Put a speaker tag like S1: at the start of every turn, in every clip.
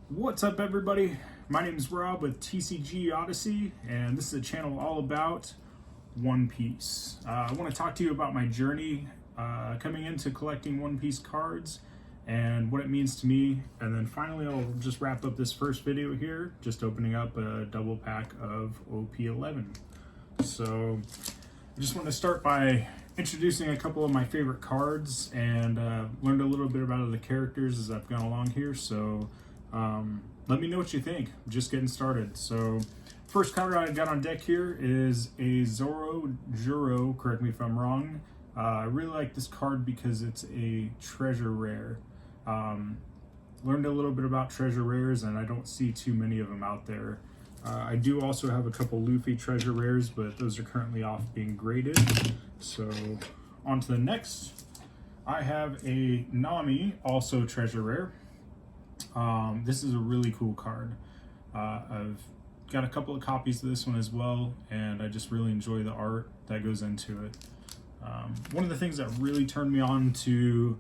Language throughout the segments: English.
S1: What's up, everybody? My name is Rob with TCG Odyssey, and this is a channel all about One Piece. I want to talk to you about my journey coming into collecting One Piece cards and what it means to me. And then finally, I'll just wrap up this first video here, just opening up a double pack of OP-11. So I just want to start by introducing a couple of my favorite cards and learned a little bit about the characters as I've gone along here. So let me know what you think. I'm just getting started. So first card I got on deck here is a Zoro Juro, correct me if I'm wrong. I really like this card because it's a treasure rare. Learned a little bit about treasure rares, and I don't see too many of them out there. I do also have a couple Luffy treasure rares, but those are currently off being graded. So on to the next. I have a Nami, also treasure rare. This is a really cool card. I've got a couple of copies of this one as well, and I just really enjoy the art that goes into it. One of the things that really turned me on to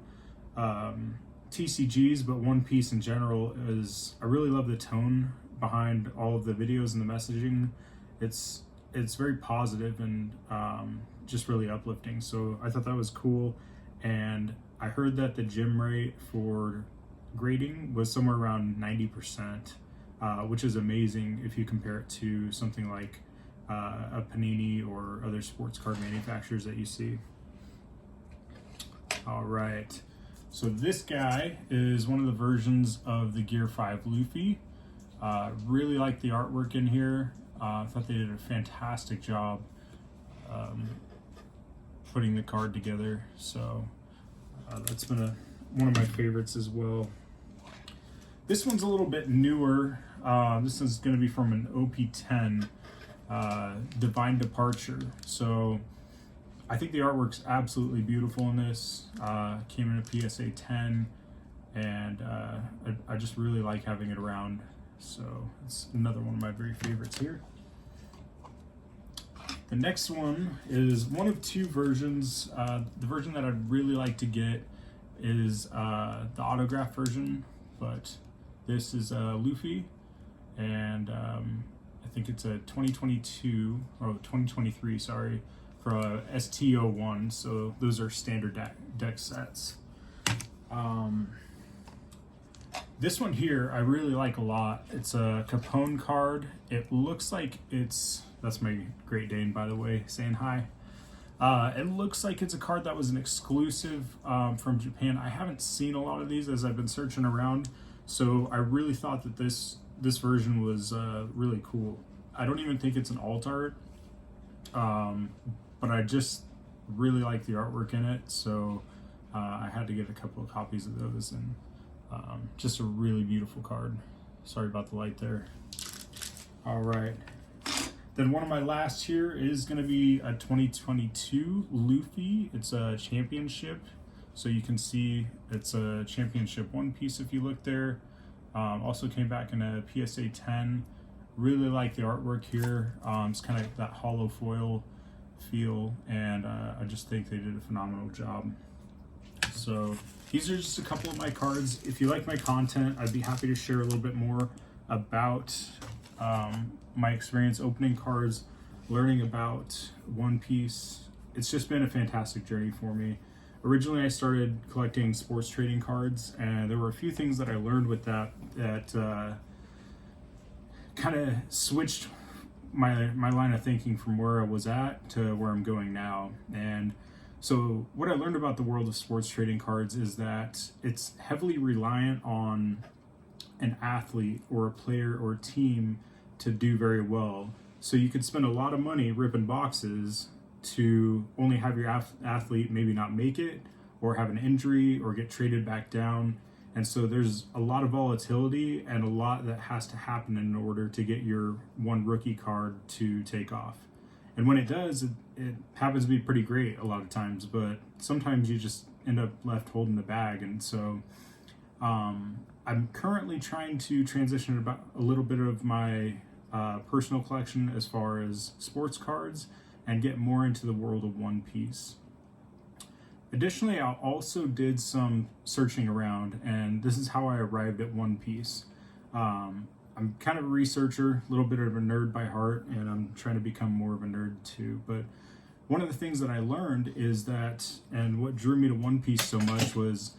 S1: TCGs, but One Piece in general, is I really love the tone behind all of the videos and the messaging. It's very positive and just really uplifting. So I thought that was cool, and I heard that the gem rate for grading was somewhere around 90%, which is amazing if you compare it to something like a Panini or other sports card manufacturers that you see. All right, so this guy is one of the versions of the Gear 5 Luffy. Really like the artwork in here. I thought they did a fantastic job putting the card together. So that's been one of my favorites as well. This one's a little bit newer. This is going to be from an OP-10, Divine Departure. So I think the artwork's absolutely beautiful in this. Came in a PSA 10, and I just really like having it around. So it's another one of my very favorites here. The next one is one of two versions. The version that I'd really like to get is the autograph version, but this is Luffy, and I think it's a 2022 or 2023, sorry, for ST01. So those are standard deck sets. This one here I really like a lot. It's a Capone card. It looks like that's my Great Dane, by the way, saying hi. It looks like it's a card that was an exclusive from Japan. I haven't seen a lot of these as I've been searching around, so I really thought that this version was really cool. I don't even think it's an alt art, but I just really like the artwork in it, so I had to get a couple of copies of those, and just a really beautiful card. Sorry about the light there. All right. Then one of my last here is going to be a 2022 Luffy. It's a championship. So you can see it's a championship One Piece if you look there. Also came back in a PSA 10. Really like the artwork here. It's kind of that hollow foil feel, and I just think they did a phenomenal job. So these are just a couple of my cards. If you like my content, I'd be happy to share a little bit more about my experience opening cards, learning about One Piece. It's just been a fantastic journey for me. Originally, I started collecting sports trading cards, and there were a few things that I learned with that kind of switched my line of thinking from where I was at to where I'm going now. And so what I learned about the world of sports trading cards is that it's heavily reliant on an athlete or a player or a team to do very well. So you could spend a lot of money ripping boxes to only have your athlete maybe not make it, or have an injury, or get traded back down. And so there's a lot of volatility and a lot that has to happen in order to get your one rookie card to take off. And when it does, it happens to be pretty great a lot of times, but sometimes you just end up left holding the bag. And so I'm currently trying to transition about a little bit of my personal collection as far as sports cards and get more into the world of One Piece. Additionally, I also did some searching around, and this is how I arrived at One Piece. I'm kind of a researcher, a little bit of a nerd by heart, and I'm trying to become more of a nerd too. But one of the things that I learned is that, and what drew me to One Piece so much was,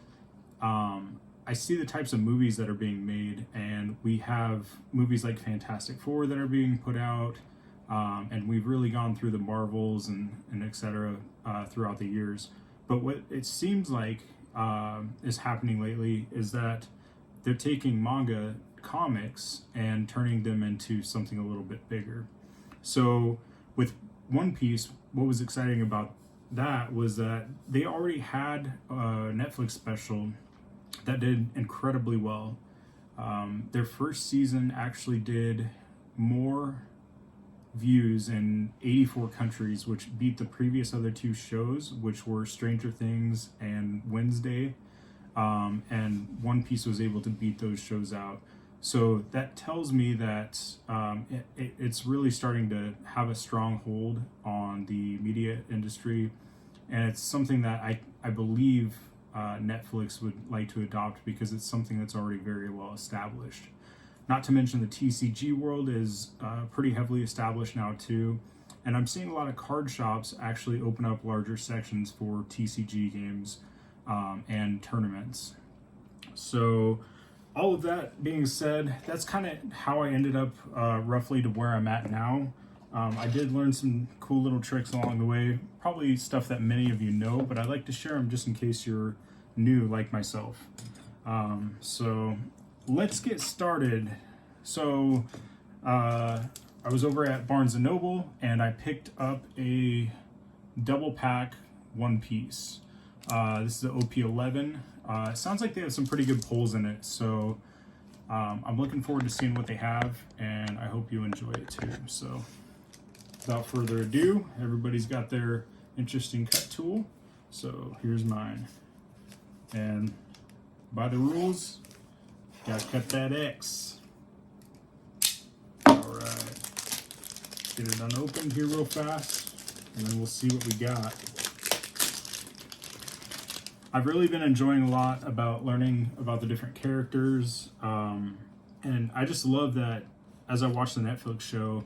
S1: I see the types of movies that are being made, and we have movies like Fantastic Four that are being put out, and we've really gone through the Marvels and etc. Throughout the years. But what it seems like is happening lately is that they're taking manga comics and turning them into something a little bit bigger. So with One Piece, what was exciting about that was that they already had a Netflix special that did incredibly well. Their first season actually did more views in 84 countries, which beat the previous other two shows, which were Stranger Things and Wednesday. And One Piece was able to beat those shows out. So that tells me that it's really starting to have a strong hold on the media industry, and it's something that I believe Netflix would like to adopt because it's something that's already very well established. Not to mention the TCG world is pretty heavily established now too, and I'm seeing a lot of card shops actually open up larger sections for TCG games and tournaments. So all of that being said, that's kind of how I ended up roughly to where I'm at now. I did learn some cool little tricks along the way, probably stuff that many of you know, but I'd like to share them just in case you're new like myself. So let's get started. So I was over at Barnes & Noble and I picked up a double pack One Piece. This is the OP-11. It sounds like they have some pretty good pulls in it, so I'm looking forward to seeing what they have, and I hope you enjoy it too. So without further ado, everybody's got their interesting cut tool, so here's mine. And by the rules, gotta cut that X. Alright, get it unopened here real fast, and then we'll see what we got. I've really been enjoying a lot about learning about the different characters, and I just love that as I watch the Netflix show,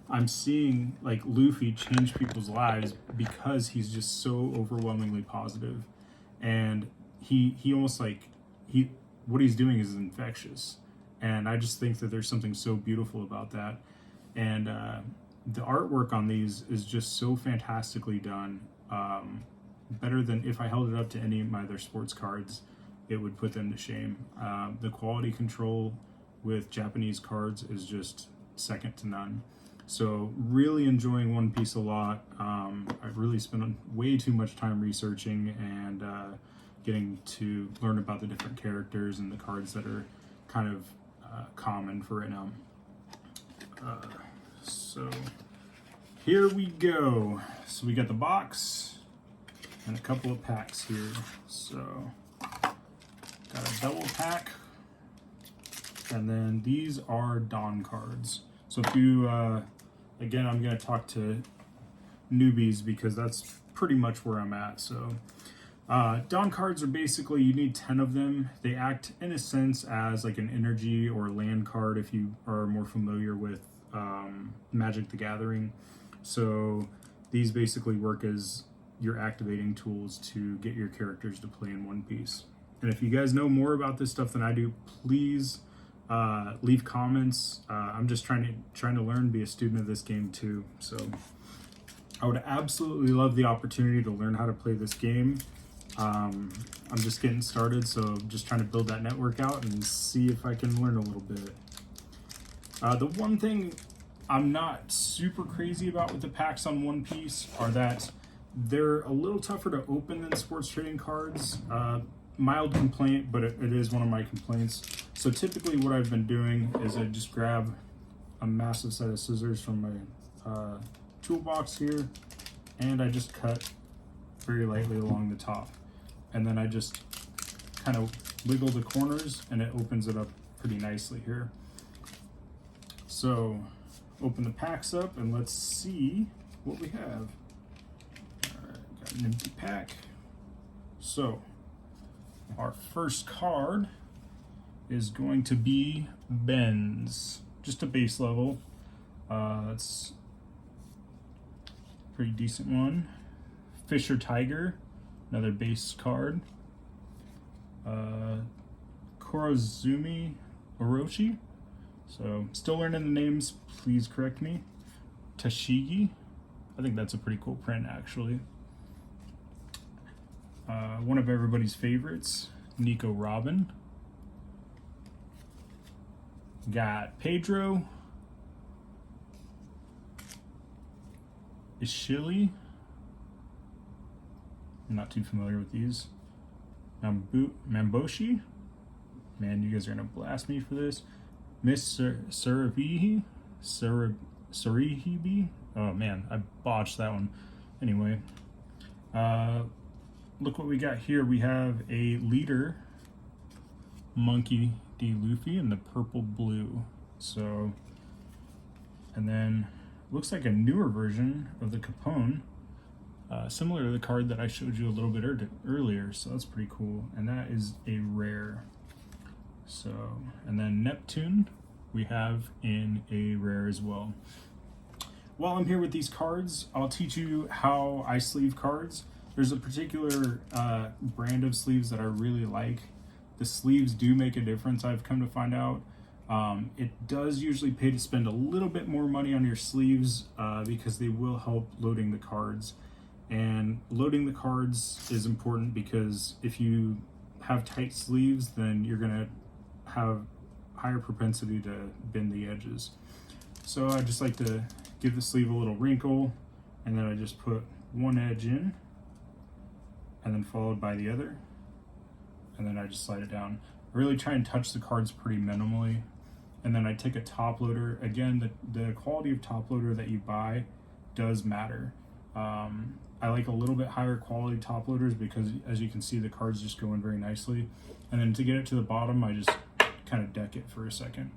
S1: I'm seeing like Luffy change people's lives because he's just so overwhelmingly positive, and he almost like what he's doing is infectious, and I just think that there's something so beautiful about that, and the artwork on these is just so fantastically done. Better than if I held it up to any of my other sports cards, it would put them to shame. The quality control with Japanese cards is just second to none. So really enjoying One Piece a lot. I've really spent way too much time researching and getting to learn about the different characters and the cards that are kind of common for right now. So here we go. So we got the box and a couple of packs here. So got a double pack, and then these are Dawn cards. So if you again, I'm going to talk to newbies because that's pretty much where I'm at. So Dawn cards are basically, you need 10 of them. They act in a sense as like an energy or land card if you are more familiar with Magic the Gathering. So these basically work as your activating tools to get your characters to play in One Piece. And if you guys know more about this stuff than I do, please leave comments. I'm just trying to learn, be a student of this game too. So I would absolutely love the opportunity to learn how to play this game. I'm just getting started, so just trying to build that network out and see if I can learn a little bit. The one thing I'm not super crazy about with the packs on One Piece are that they're a little tougher to open than sports trading cards. Mild complaint, but it is one of my complaints. So typically what I've been doing is I just grab a massive set of scissors from my toolbox here, and I just cut very lightly along the top. And then I just kind of wiggle the corners and it opens it up pretty nicely here. So open the packs up and let's see what we have. Got an empty pack. So our first card is going to be Ben's. Just a base level. It's a pretty decent one. Fisher Tiger, another base card. Kurozumi Orochi. So still learning the names, please correct me. Tashigi. I think that's a pretty cool print actually. One of everybody's favorites, Nico Robin. Got Pedro Ishili. I'm not too familiar with these. Mamboshi. Man, you guys are gonna blast me for this. Miss Surihibi. Oh man, I botched that one. Anyway, look what we got here. We have a leader, Monkey D. Luffy in the purple blue. So, and then looks like a newer version of the Capone, similar to the card that I showed you a little bit earlier. So that's pretty cool. And that is a rare. So, and then Neptune we have in a rare as well. While I'm here with these cards, I'll teach you how I sleeve cards. There's a particular brand of sleeves that I really like. The sleeves do make a difference, I've come to find out. It does usually pay to spend a little bit more money on your sleeves because they will help loading the cards. And loading the cards is important because if you have tight sleeves, then you're gonna have higher propensity to bend the edges. So I just like to give the sleeve a little wrinkle, and then I just put one edge in, and then followed by the other, and then I just slide it down. I really try and touch the cards pretty minimally, and then I take a top loader. Again, the quality of top loader that you buy does matter. I like a little bit higher quality top loaders because, as you can see, the cards just go in very nicely. And then to get it to the bottom, I just kind of deck it for a second.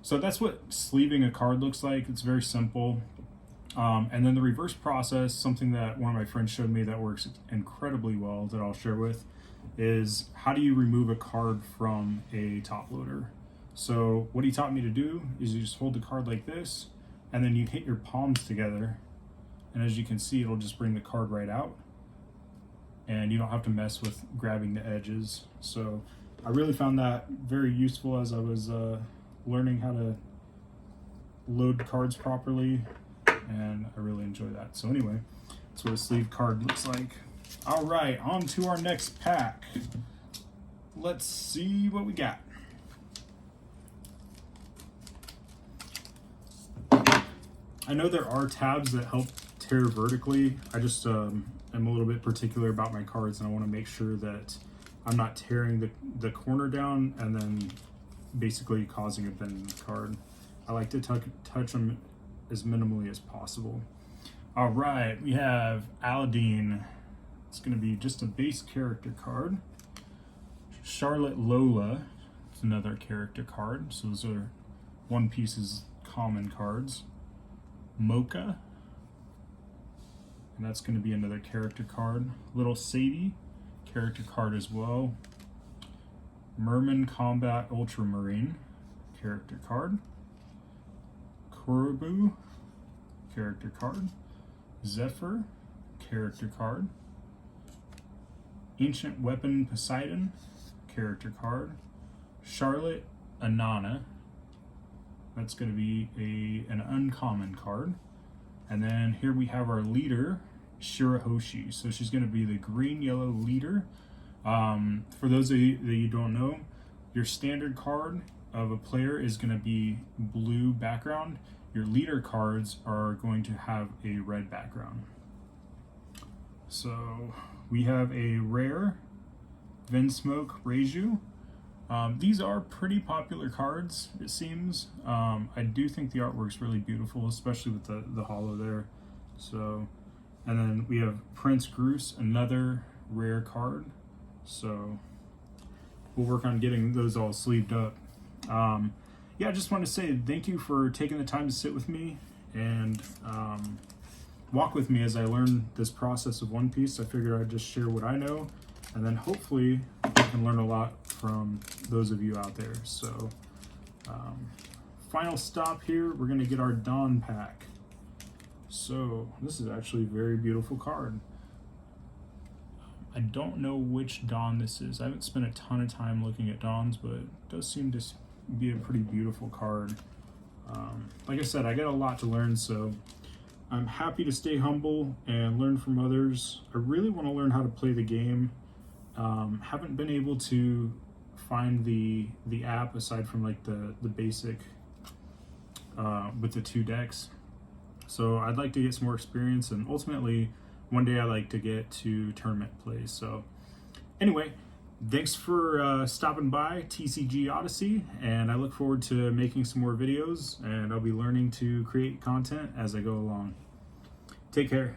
S1: So that's what sleeving a card looks like. It's very simple. And then the reverse process, something that one of my friends showed me that works incredibly well that I'll share with, is how do you remove a card from a top loader? So what he taught me to do is you just hold the card like this, and then you hit your palms together, and as you can see, it'll just bring the card right out, and you don't have to mess with grabbing the edges. So I really found that very useful as I was learning how to load cards properly, and I really enjoy that. So anyway, that's what a sleeve card looks like. All right, on to our next pack. Let's see what we got. I know there are tabs that help tear vertically. I just am a little bit particular about my cards, and I want to make sure that I'm not tearing the corner down and then basically causing a bend in the card. I like to touch them as minimally as possible. All right, we have Aladdin. It's going to be just a base character card. Charlotte Lola, it's another character card. So those are One Piece's common cards. Mocha, and that's going to be another character card. Little Sadie, character card as well. Merman Combat Ultramarine, character card. Kurubu, character card. Zephyr, character card. Ancient Weapon Poseidon, character card. Charlotte Anana, that's going to be an uncommon card. And then here we have our leader, Shirahoshi. So she's going to be the green-yellow leader. For those of you that you don't know, your standard card of a player is going to be blue background. Your leader cards are going to have a red background. So we have a rare Vinsmoke Reiju. These are pretty popular cards, it seems. I do think the artwork's really beautiful, especially with the holo there. So, and then we have Prince Groose, another rare card. So we'll work on getting those all sleeved up. Yeah, I just want to say thank you for taking the time to sit with me and walk with me as I learn this process of One Piece. I figured I'd just share what I know, and then hopefully you can learn a lot from those of you out there. So final stop here, we're gonna get our Dawn pack. So this is actually a very beautiful card. I don't know which Dawn this is. I haven't spent a ton of time looking at Dawns, but it does seem to be a pretty beautiful card. Like I said, I got a lot to learn, so I'm happy to stay humble and learn from others. I really want to learn how to play the game. Haven't been able to find the app aside from like the basic with the 2 decks. So I'd like to get some more experience, and ultimately one day I'd like to get to tournament play. So anyway, thanks for stopping by TCG Odyssey, and I look forward to making some more videos, and I'll be learning to create content as I go along. Take care.